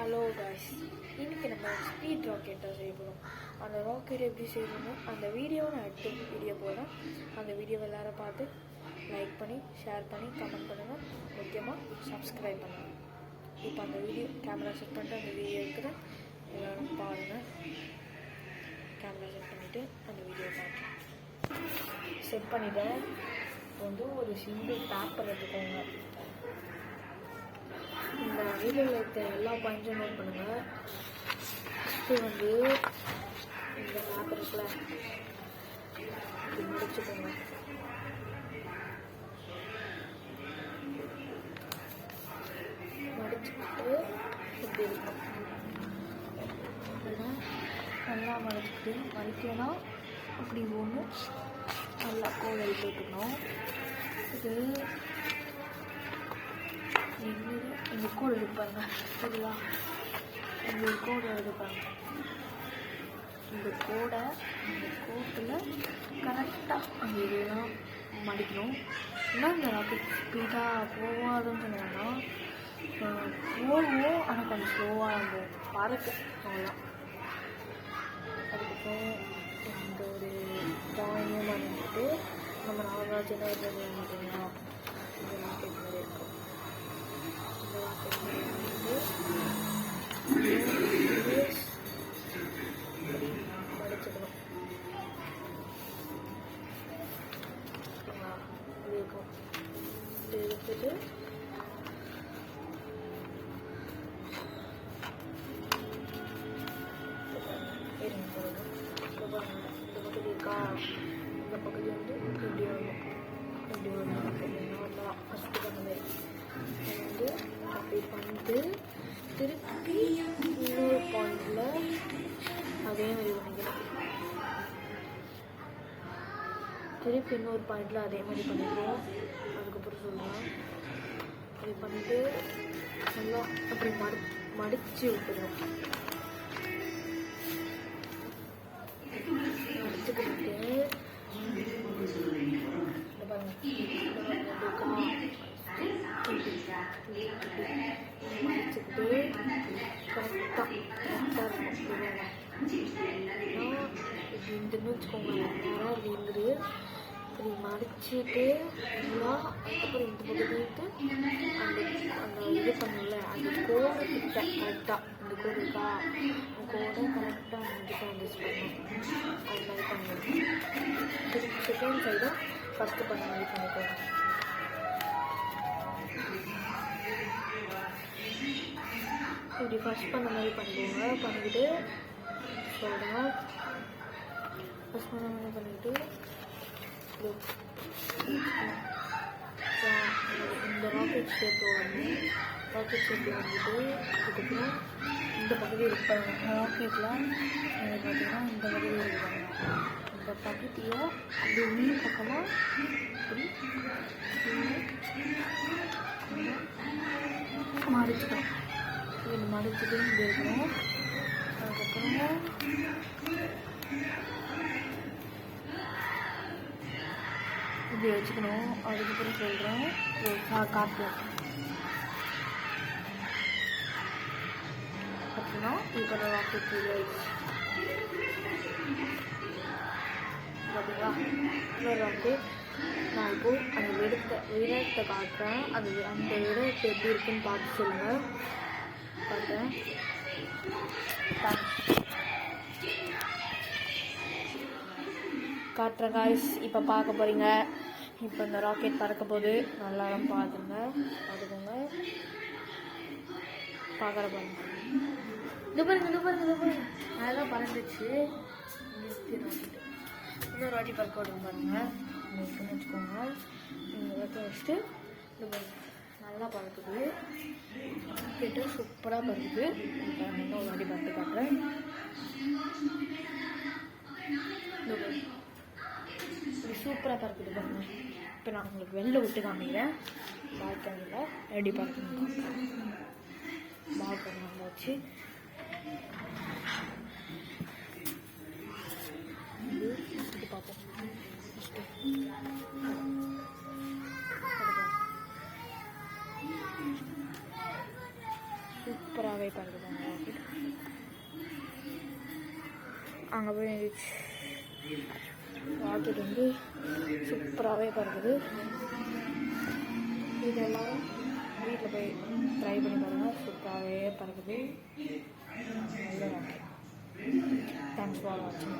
Hello guys, இன்றைக்கி நம்ம speed rocket தான் செய்ய போகிறோம். அந்த ராக்கெட் எப்படி செய்யணும்னு அந்த வீடியோவை நான் எடுத்து வீடியோ போடுறேன். அந்த வீடியோவை எல்லோரும் பார்த்து லைக் பண்ணி ஷேர் பண்ணி கமெண்ட் பண்ணுங்கள். முக்கியமாக சப்ஸ்கிரைப் பண்ணுங்கள். இப்போ அந்த வீடியோ கேமரா செட் பண்ணிட்டு அந்த வீடியோ எடுக்கிறேன். எல்லோரும் பாருங்கள். கேமரா செட் பண்ணிவிட்டு அந்த வீடியோ பார்க்கலாம். செட் பண்ணிவிட்டேன். இப்போ வந்து ஒரு சிங்கிள் பேப்பர் எடுத்துக்கோங்க. இந்த வீடியோவில் இருக்க எல்லா பாயிண்ட்ஸும் நோட் பண்ணுங்கள். ஃபஸ்ட்டு வந்து இந்த பேப்பர் இருக்குல்ல, இப்படி முடிச்சுக்கோங்க. மடிச்சுக்கிட்டு இப்படி இருக்கும். நல்லா மடிச்சுக்கிட்டு மடிக்கணும். அப்படி ஒன்று நல்லா கோல் போட்டுக்கணும். இது இந்த கோடு எடுப்பாங்க, சரிங்களா? இந்த கோடை எடுப்பாங்க. இந்த கோடை அந்த கோட்டில் கரெக்டாக அந்த இதெல்லாம் மடிக்கணும். இன்னும் இந்த ராக்கெட் ஸ்பீடாக போகாதுன்னு சொன்னாங்கன்னா போகும், ஆனால் கொஞ்சம் ஸ்லோவாக அந்த பறக்கும் அவ்வளோதான். அதுக்கப்புறம் இந்த ஒரு ட்ராயிங்கும் பண்ணிட்டு நம்ம நார்மலாக சின்ன வயசுல நினைக்கிறீங்களா இந்த ராக்கெட் மாதிரி இருக்கும். மடிச்சுக்கணும். எடுத்துட்டு இந்த பகுதி இருக்கா, இந்த பகுதி வந்து இப்படி வரும். இப்படி வரும் நார்மலாக ஃபஸ்ட்டு பண்ண மாதிரி வந்து அப்படி பண்ணிட்டு திருப்பி இன்னொரு பாயிண்டில் அதே மாதிரி பண்ணிக்கலாம். திருப்பி இன்னொரு பாயிண்டில் அதே மாதிரி பண்ணிடுவோம். அதுக்கப்புறம் சொல்லலாம் அப்படி பண்ணிட்டு நல்லா அப்படி மடித்து விட்டுருவோம். மடிச்சுக்கிட்டு மடிச்சுக்கிட்டு கரெக்டாக இருக்கும். இப்படி இருந்துன்னு வச்சுக்கோங்க. நேரம் இப்படி இருந்துரு. இப்படி மடிச்சுட்டு ஃபுல்லாக அதுக்கப்புறம் இந்த பகுதிட்டு அந்த இது பண்ணல அந்த கோடை கிட்ட கரெக்டாக இந்த கோடு இருக்கா, அந்த கோடை கரெக்டாக வந்துட்டு வந்துச்சு பண்ணணும். அது மாதிரி பண்ணிடுவோம். செகண்ட் சைடும் ஃபஸ்ட்டு பண்ண மாதிரி பண்ணிக்கோங்க. இப்படி ஃபஸ்ட் பண்ண மாதிரி பண்ணிக்கோங்க. பண்ணிக்கிட்டு சொல்கிறேன். ஃபஸ்ட் பண்ண மாதிரி பண்ணிக்கிட்டு இந்த ராக்கெட் ஷேப் வரணும். ராக்கெட் ஷேப்பில் வந்துட்டு அதுக்கப்புறம் இந்த பகுதி இருப்பாங்க ராக்கெட்டில் பார்த்தீங்கன்னா இந்த பகுதி இருப்பாங்க. இந்த பகுதியை அப்படி உள்ள பக்கமாக இப்படி மடிச்சுக்கணும். இப்படி மடிச்சுட்டு இப்படி இருக்கணும். அதுக்கப்புறம் இப்படி வச்சுக்கணும். அதுக்கப்புறம் சொல்கிறேன் காட்டுறேன் அப்படின்னா இப்போ ராக்கெட் பார்த்தீங்களா? இன்னொரு ராக்கெட் நான் இப்போது அந்த விடத்தை காட்டுறேன். அது அந்த விடத்தை எப்படி இருக்குன்னு பார்த்து சொல்லுங்கள். காட்டுறேன். காட்டுறேன் காய்ஸ். இப்போ பார்க்க போகிறீங்க. இப்போ இந்த ராக்கெட் பறக்க போது நல்லா பார்த்துக்கோங்க. பார்க்குற பாருங்க. இது பாருங்க அதெல்லாம் பறந்துச்சு. ராக்கெட் இன்னொரு வாட்டி பறக்க விடுங்க பாருங்க. இருக்குன்னு வச்சுக்கோங்க. இந்த வாட்டி வச்சுட்டு இது பாருங்க நல்லா பறக்குது. ராக்கெட்டு சூப்பராக பறக்குது. இன்னொரு வாட்டி பறந்து காட்டுறேன். இப்படி சூப்பராக பறக்குது பாருங்க. இப்போ நான் உங்களுக்கு வெளில விட்டு காமிக்கிறேன். பால்கனியில் எப்படி பறக்கணும். பால்கனி வந்தாச்சு. இது பார்ப்போம். சூப்பர். சூப்பராகவே பறக்குது அந்த ராக்கெட். அங்கே போய் ராக்கெட் வந்து சூப்பராகவே பறக்குது. இதெல்லாம் வீட்டில் போய் ட்ரை பண்ணி பாருங்கள், சூப்பராகவே பறக்குது. நல்ல ராக்கெட். தேங்க்ஸ் ஃபார் வாட்சிங்.